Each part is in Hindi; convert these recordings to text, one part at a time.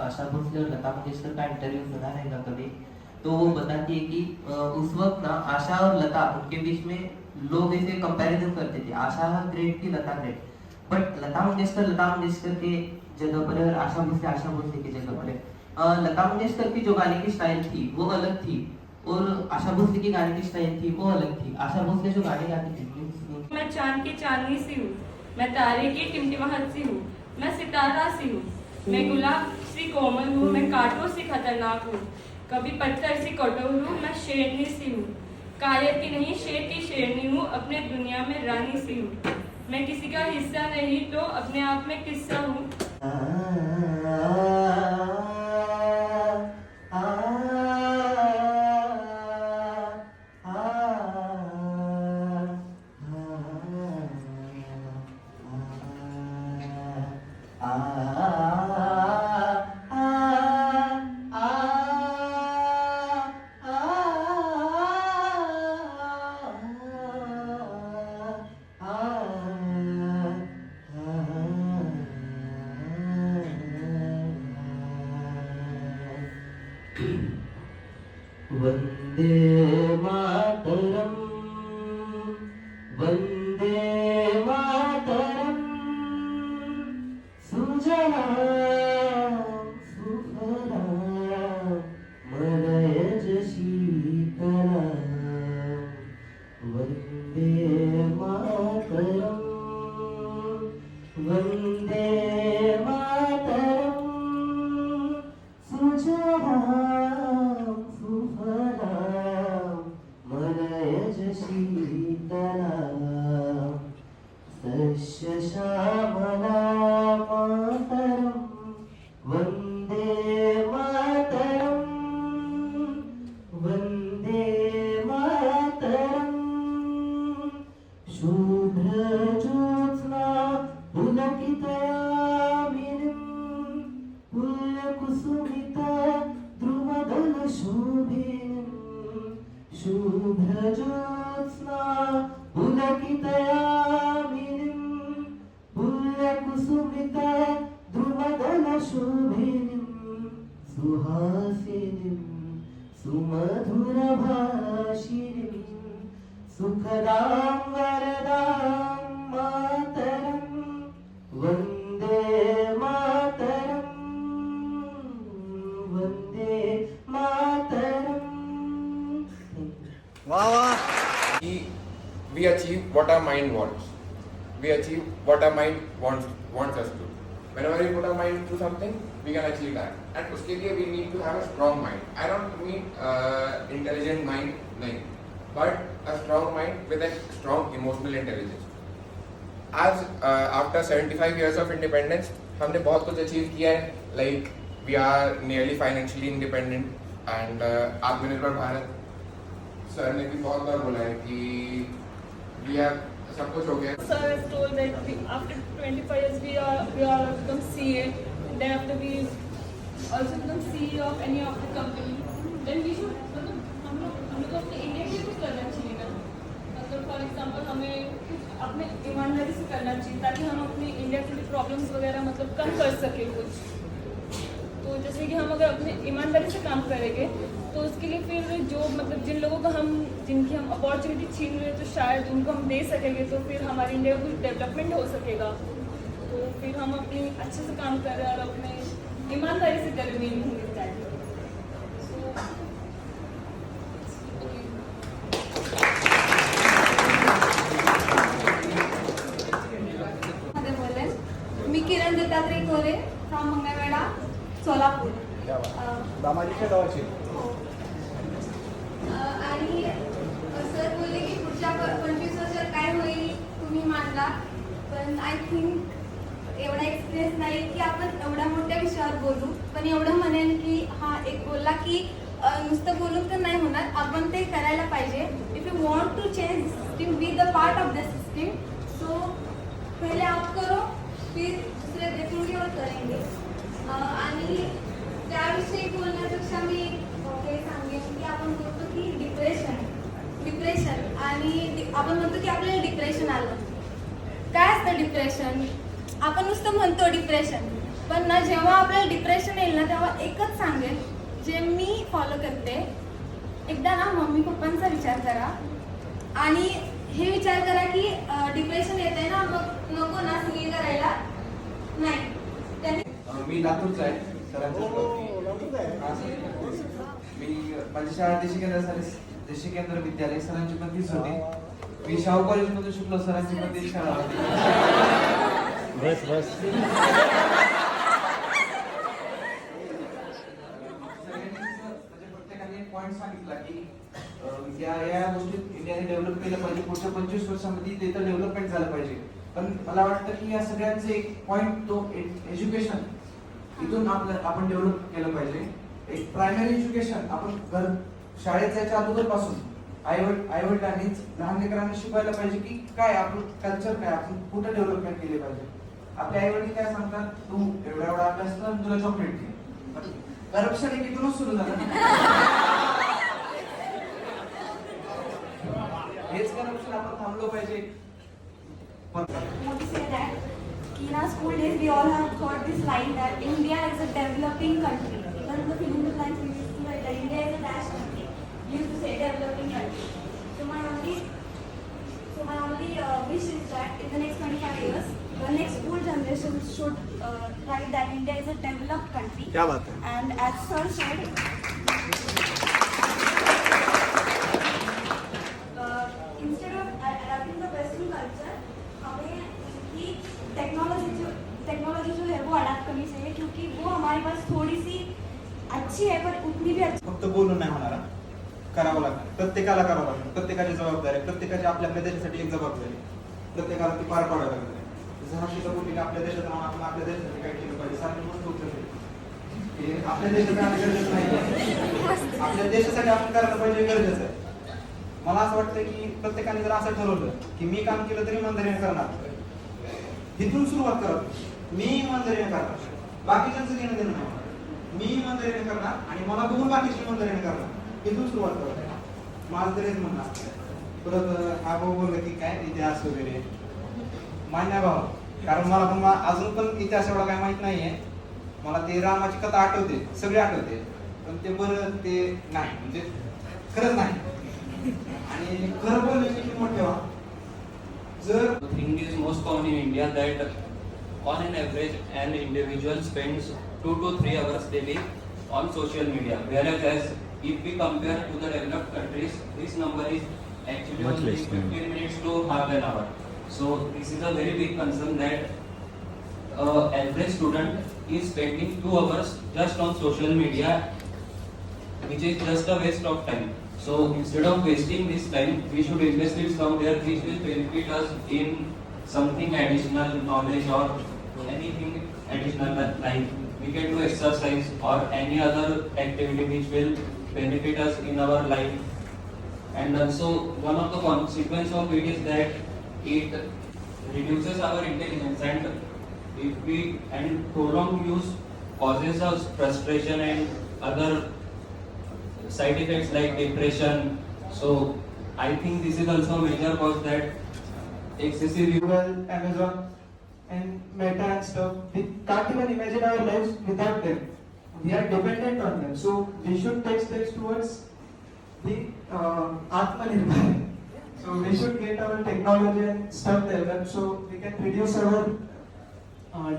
आशा भोसले और लता मंगेशकर का इंटरव्यू सुना रहेगा कभी, तो वो बताती है कि उस वक्त ना आशा और लता उनके बीच में लोग ऐसे कंपैरिजन करते थे, आशा ग्रेट थी, लता ग्रेट, बट लता मंगेशकर के जगह पर और आशा भोसले की जगह पर लता मंगेशकर की जो गाने की स्टाइल थी वो अलग थी और आशा भोसले की गाने की स्टाइल थी वो अलग थी। आशा भोसले जो गाने गाती थी, मैं चांद की चांदनी सी हूँ, मैं तारे की टिमटिमाहट सी हूँ, मैं सितारा सी हूँ, मैं गुलाब सी कोमल हूँ, मैं कांटों सी खतरनाक हूँ, कभी पत्थर सी कठोर हूँ, मैं शेरनी सी हूँ, कायर की नहीं शेर की शेरनी हूँ, अपने दुनिया में रानी सी हूँ, मैं किसी का हिस्सा नहीं तो अपने आप में किस्सा हूँ। वंदे मातरम, वंदे मातरम, सुजलां सुफलां मलयज शीतलां, वंदे मातरम, वंदे मातरम, सुजलां श्यामला मातरम, वंदे मातरम, वंदे मातरम, शुभ्र ज्योत्स्ना पुलकितयामिनीं, पुल्यकुसुमित द्रुमदल शोभिनीं, शुभ्र ज्योत्स्ना पुलकितयामिनीं, कुसुमित द्रुमदल शोभिनीं, सुहासिनीं सुमधुर भाषिणीं, सुखदां वरदां मातरं, वन्दे मातरं, वन्दे मातरं। वाह वाह। We achieve what our mind wants. We achieve what our mind wants us to. Whenever we put our mind to something, we can achieve that. And उसके लिए we need to have a strong mind. I don't mean intelligent mind, नहीं, but a strong mind with a strong emotional intelligence. As after 75 years of independence, हमने बहुत कुछ achieve किया है. Like we are nearly financially independent and आत्मनिर्भर भारत. सर ने भी बहुत बार बोला है कि we have सब कुछ हो गया. Sir has told that after 25 years we are become CA. Then after we also become CEO of any of the company. Then we should मतलब हम लोग को अपने इंडिया के लिए कुछ करना चाहिए ना. मतलब फॉर एग्जाम्पल हमें कुछ अपने ईमानदारी से करना चाहिए ताकि हम अपने इंडिया के लिए प्रॉब्लम्स वगैरह मतलब कम कर सके कुछ. तो जैसे कि हम अगर अपने ईमानदारी से काम करेंगे तो उसके लिए फिर जो मतलब जिनकी हम अपॉर्चुनिटी छीन रहे तो शायद उनको हम दे सकेंगे, तो फिर हमारी इंडिया का कुछ डेवलपमेंट हो सकेगा. तो फिर हम अपनी अच्छे से काम करें और अपने ईमानदारी से करें मेन होनी चाहिए. मी किरण दत्तात्रय कोरे फ्रॉम मंगळवेढा, सोलापूर. दामाजीच्या गावाची. आणि सर बोलले की पुढच्या 25 वर्षात काय होईल तुम्ही मांडला, पण आय थिंक एवढा एक्सपिरियन्स नाही की आपण एवढ्या मोठ्या विषयावर बोलू. पण एवढं म्हणेन की हा एक बोलला की नुसतं बोलून तर नाही होणार, आपण ते करायला पाहिजे. If you want to change system, be the part of the system. So पहले आप करो, फिर दुसरे देखेंगे और करेंगे. आणि त्याविषयी बोलण्यापेक्षा मी हे सांगेन की आपण बोलतो की डिप्रेशन आणि आपण म्हणतो की आपल्याला डिप्रेशन आलं. काय असतं डिप्रेशन? आपण नुसतं म्हणतो डिप्रेशन, पण ना जेव्हा आपल्याला डिप्रेशन येईल ना तेव्हा एकच सांगेल जे मी फॉलो करते, एकदा ना मम्मी पप्पांचा विचार करा आणि हे विचार करा की डिप्रेशन येते ना मग नको ना सिंगिंग करायला नाही. त्यांनी मी लातूरचा आहे सरांचं मी माझी शाळा देशी केंद्र विद्यालय सरांची पण तीच होती. मी शाहू कॉलेजमध्ये शिकलो, सरांची पण तीच शाळा होती. म्हणजे प्रत्येकाने पॉईंट सांगितला की या गोष्टीत इंडियाने डेव्हलप केलं पाहिजे, पुढच्या 25 वर्षामध्ये त्याचं डेव्हलपमेंट झालं पाहिजे. पण मला वाटतं की या सगळ्यांचे एक पॉईंट तो एज्युकेशन इथून आपण डेव्हलप केलं पाहिजे. एक प्रायमरी एज्युकेशन आपण शाळेत जायच्या अगोदरपासून आईवडिलांनी लहान लेकरांना शिकवायला पाहिजे की काय आपलं कल्चर काय, आपण कुठं डेव्हलपमेंट केले पाहिजे. आपल्या आईवडील काय सांगतात, तू एवढा अभ्यास कर, तुला चॉकलेट घे. करप्शन एक इथूनच सुरू झालं. हेच करप्शन आपण थांबलो पाहिजे. want to say that in our school days we all have thought this line that India is a developing country. One of the fill in the blanks we used to write that India is a dash country. We used to say developing country. So my only wish is that in the next 25 years, the next school generation should write that India is a developed country. क्या बात है. And as sir said, instead of adapting the Western culture, हमें की टेक्नोलॉजी जो है वो अडाप्ट करनी चाहिए क्योंकि वो हमारे पास थोड़ी सी अच्छी है पर उतनी भी अच्छी. फक्त बोलून नाही होणार, करावं लागतं. प्रत्येकाला करावं लागतं. प्रत्येकाची जबाबदारी आहे. प्रत्येकाची आपल्या देशासाठी एक जबाबदारी आहे. प्रत्येकाला ती पार पाडावी लागते. जसं हर्षिता बोलली की आपल्या देशात राहून आपण आपल्या देशासाठी काय केलं पाहिजे. सारखी गोष्ट होते आपल्या देशात राहणं गरजेचं नाही. आपल्या देशासाठी आपण करायला पाहिजे गरजेचं आहे. मला असं वाटतं की प्रत्येकाने जर असं ठरवलं की मी काम केलं तरी इमानदारीने करणार, इथून सुरुवात करत मी इमानदारीने करणार, बाकीच्यांचं घेणं देणं नाही. मी इमानदारीने करणार आणि मला बघून बाकीची इमानदारीने करणार, इथून सुरुवात करत माझं तरीच म्हणणं असतं. परत हा भाऊ बोललं की काय इतिहास वगैरे मान्य आहे भाऊ, कारण मला पण अजून पण इतिहास एवढा काय माहित नाहीये. मला ते रामाची कथा आठवते, सगळी आठवते, पण ते बरं ते नाही, म्हणजे खरंच नाही. आणि खरं बोलण्याची किंमत ठेवा. जर The thing is most common in India that on an average an individual spends 2 to 3 hours daily on social media, whereas if we compare to the developed countries, this number is actually only 15 minutes to half an hour. So this is a very big concern that average student is spending 2 hours just on social media, which is just a waste of time. So instead of wasting this time, we should invest it somewhere which will benefit us in something additional knowledge or anything additional, like we can do exercise or any other activity which will benefit us in our life. And also one of the consequence of it is that it reduces our intelligence, and if we and prolonged use causes us frustration and other side effects like depression. So I think this is also a major cause that excessive use. Google, Amazon, and Meta and stuff. We can't even imagine our lives without them. We are dependent on them. So we should take steps towards the Atmanirbhar. So we should get our technology and stuff developed so we can reduce our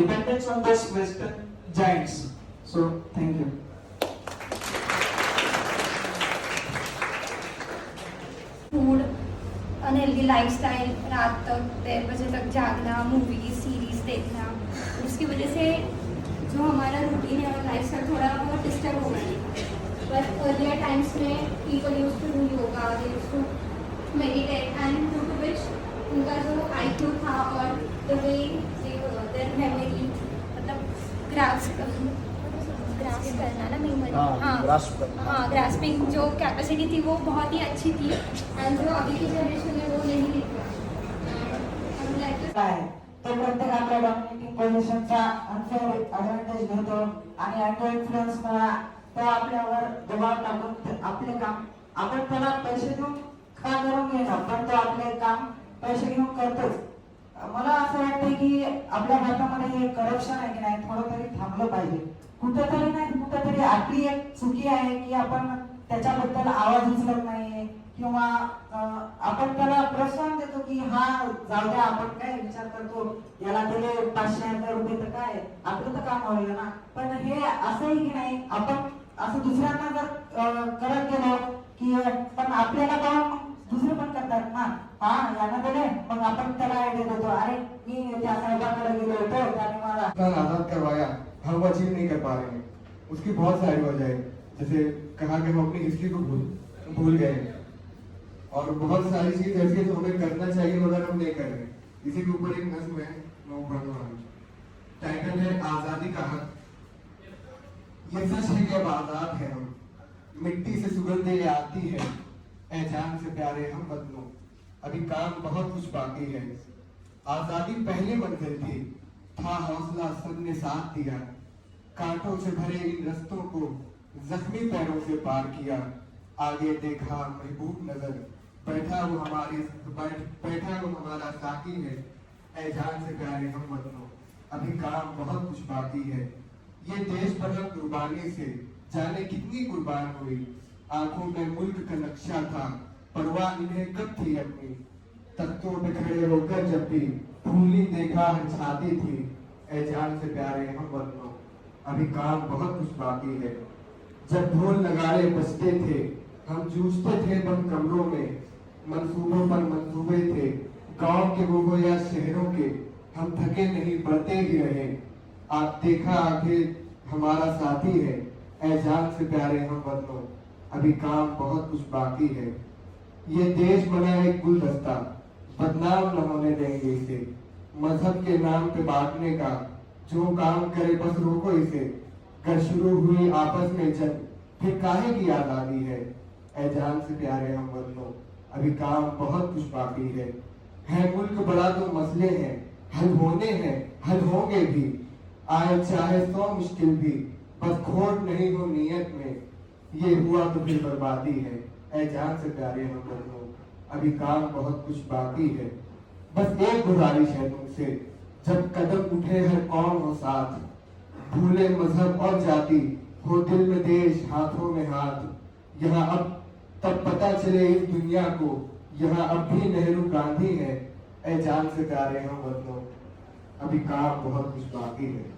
dependence on those Western giants. So thank you. Food, unhealthy lifestyle, रात तक 10 बजे तक जागना, मूवी सीरीज देखना, उसकी वजह से जो हमारा रूटीन है और लाइफस्टाइल थोड़ा बहुत डिस्टर्ब हो गया है. बट अर्लियर टाइम्स में people use to do yoga, they use to meditate and due to which उनका जो IQ था और द वे देयर मेमोरी मतलब ग्रास्प करना ना मेमोरी, हाँ ग्रास्पिंग जो कैपेसिटी थी वो बहुत ही अच्छी थी एंड जो अभी की जनरेशन है वो नहीं दिख रहा. तो प्रत्येक आपल्या डॉमिनेटिंग पोझिशनचा अनफेअर ॲडव्हान्टेज घेतो आणि ॲटो इन्फ्लुअन्स मुळे तो आपल्यावर दबाव टाकून आपले काम आपण त्याला पैसे देऊन का करून घेणार, पण तो आपले काम पैसे घेऊन करतोच. मला असं वाटतं की आपल्या भारतामध्ये हे करप्शन आहे की नाही थोडं तरी थांबलं पाहिजे. कुठेतरी नाही कुठेतरी आपली एक चुकी आहे की आपण त्याच्याबद्दल आवाज उचलत नाही किंवा आपण त्याला प्रोत्साहन देतो की हा जाऊ द्या, आपण काय विचार करतो, याला दिले 500,000 रुपये तर काय आपलं तर काम होईल ना. पण हे असंही की नाही आपण असं दुसऱ्यांना जर करत गेलो की पण आपल्याला पाहून दुसरे पण करतात ना, हा यांना दिले मग आपण त्याला आयडिया देतो, अरे मी त्या साहेबांकडे गेलो होतो त्याने मला आजाद करवाया, हम वो अचीव नहीं कर पा रहे हैं. उसकी बहुत सारी वजह है, जैसे कहा कि हम अपनी हिस्ट्री को भूल गए हैं और बहुत सारी चीज ऐसी है जो हमें करना चाहिए मगर हम नहीं कर रहे. इसी के ऊपर एक नज्म है, मैं वो पढ़ने वाला हूं. टाइटल है आजादी का हक. ये सच है कि अब आजाद है हम, मिट्टी से सुगंध ये आती है, ऐ जान से प्यारे हम बदलो, अभी काम बहुत कुछ बाकी है. आजादी पहली मंजिल थी, था हौसला सबने साथ दिया, कांटों से भरे इन रस्तों को जख्मी पैरों से पार किया. आगे देखा महबूब नजर, बैठा वो हमारा साकी है, ऐ जान से प्यारे हम वतनों, अभी काम बहुत कुछ बाकी है. ये देश बदल कुर्बानी से जाने कितनी कुर्बान हुई, आंखों में मुल्क का नक्शा था, परवाह इन्हें कब थी अपनी, तख्तों पे खड़े होकर जब भी भूली देखा हर छाती थी, ऐ जान से प्यारे हम वतनों, अभी काम बहुत कुछ बाकी है. जब ढोल नगाड़े बजते थे हम जूझते थे बंद कमरों में, मंसूबों पर मंसूबे थे, गांव के वो हो या शहरों के, हम थके नहीं बढ़ते ही रहे. आप देखा आगे हमारा साथी है, ऐ जान से प्यारे हम वतनों, अभी काम बहुत कुछ बाकी है. ये देश बना एक गुलदस्ता, बदनाम न होने देंगे इसे, मजहब के नाम पे बांटने का, जो काम करे बस रोको इसे. कर शुरू हुई आपस में जंग, फिर काहे की आजादी है, ऐ जान से प्यारे हम वतनों, अभी काम बहुत कुछ बाकी है. मुल्क बड़ा तो मसले हैं, हल होने हैं, हल होंगे भी, आए चाहे 100 मुश्किल भी, बस खोट नहीं हो नियत में, ये हुआ तो फिर बर्बादी है, ऐ जान से प्यारे हम वतनों, अभी काम बहुत कुछ बाकी है. बस एक गुजारिश है तुमसे, जब कदम उठे हर कौम हो साथ, भूले मजहब और जाति, हो दिल में देश हाथों में हाथ. यहाँ अब तब पता चले इस दुनिया को, यहाँ अब भी नेहरू गांधी है, ऐ जान से प्यारे हम वतनों, अभी काम बहुत कुछ बाकी है.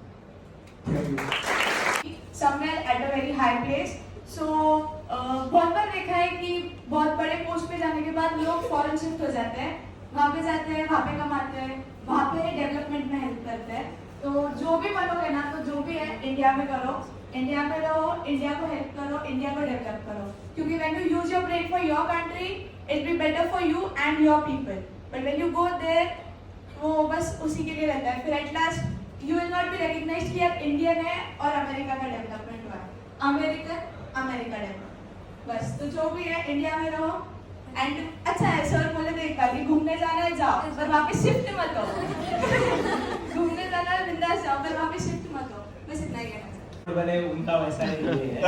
Thank you. somewhere at a very high place. So बहुत बार देखा है कि बहुत बड़े पोस्ट पे जाने के बाद लोग फॉरेन शिफ्ट हो जाते हैं, वहाँ पे जाते हैं, वहाँ पे कमाते हैं, वहाँ पे डेवलपमेंट में हेल्प करते हैं. तो जो भी बनोगे ना, तो जो भी है इंडिया में करो, इंडिया में रहो, इंडिया को हेल्प करो, इंडिया को डेवलप करो. क्योंकि when you use your brain for your country, it will be better for you and your people. But when you go there, वो बस उसी के लिए रहता है. फिर at last you will not be recognized कि आप इंडियन है और अमेरिका का डेवलपमेंट हुआ है, अमेरिका डेवलप बस. तो जो भी है इंडिया में रहो. एंड अच्छा है, सर बोले थे एक बार कि घूमने जाना है जाओ, पर वहाँ पे शिफ्ट मत हो. घूमने जाना है बिंदास जाओ, पर वहाँ पे शिफ्ट मत हो. बस इतना ही कहना चाहिए. बने उनका वैसा ही है.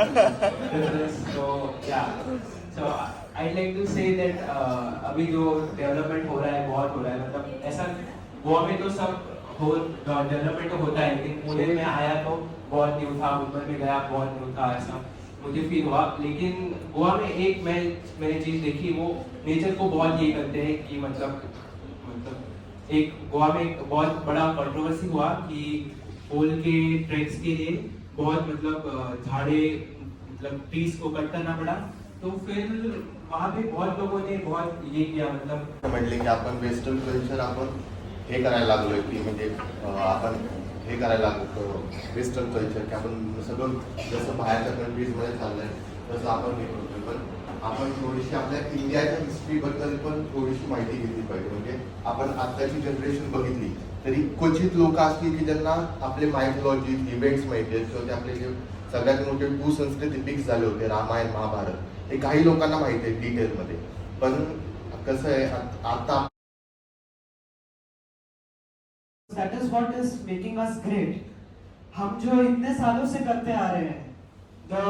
So I'd like to say that अभी जो डेवलपमेंट हो रहा है बहुत हो रहा है. मतलब ऐसा गोवा में तो सब डेवलपमेंट तो होता है, लेकिन पुणे में आया तो बहुत न्यू था, मुंबई में गया बहुत न्यू था, ऐसा मुझे फील हुआ. लेकिन गोवा में एक मैंने चीज देखी, वो नेचर को बहुत ये करते हैं कि मतलब एक गोवा में एक बहुत बड़ा कंट्रोवर्सी हुआ कि पोल के ट्रैक्स के लिए बहुत मतलब झाड़े मतलब ट्रीज को कट करना पड़ा. तो फिर वहाँ पे बहुत लोगों ने बहुत ये किया, मतलब म्हटले की आपण वेस्टर्न कल्चर आपण हे करायला लागलोय की म्हणजे आपण हे करायला लागलो वेस्टर्न कल्चर की आपण सगळं जसं बाहेरच्या कंट्रीजमध्ये चाललंय तसं आपण हे करतोय. पण आपण थोडीशी आपल्या इंडियाच्या हिस्ट्रीबद्दल पण थोडीशी माहिती घेतली पाहिजे. म्हणजे आपण आत्ताची जनरेशन बघितली तरी क्वचित लोक असतील की ज्यांना आपले मायथॉलॉजी इव्हेंट्स माहिती आहेत किंवा ते आपले जे सगळ्यात मोठे भूसंस्कृती पिक्स झाले होते रामायण महाभारत, हे काही लोकांना माहिती आहे डिटेलमध्ये. पण कसं आहे आता That is what is making us great. हम जो इतने सालों से करते आ रहे हैं, the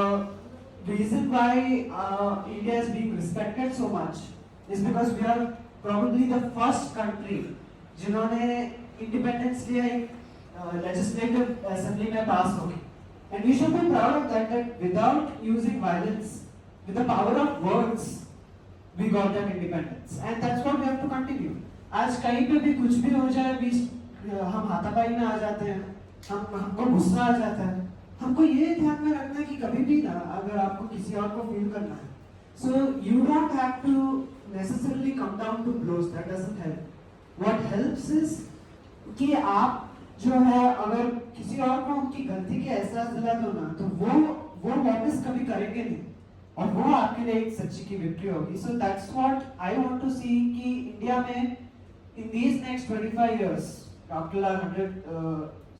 reason why India is being respected so much is because we are probably the first country जिन्होंने इंडिपेंडेंस लिया एक लेजिस्लेटिव असेंबली में पास हो गई. And we should be proud of that, that without using violence, with the power of words, we got that independence. And that's what we have to continue. आज कहीं पे भी कुछ भी हो जाए, हम हाथापाई में आ जाते हैं, हमको गुस्सा आ जाता है. हमको ये ध्यान में रखना है कि कभी भी ना, अगर आपको किसी और को फील करना है, so you don't have to necessarily come down to blows. That doesn't help. What helps is कि आप जो है अगर किसी और को उनकी गलती के एहसास दिला दो ना, तो वो वापस कभी करेंगे नहीं, और वो आपके लिए एक सच्ची की विक्ट्री होगी. So that's what I want to see कि इंडिया में in these next 25 years, after our 100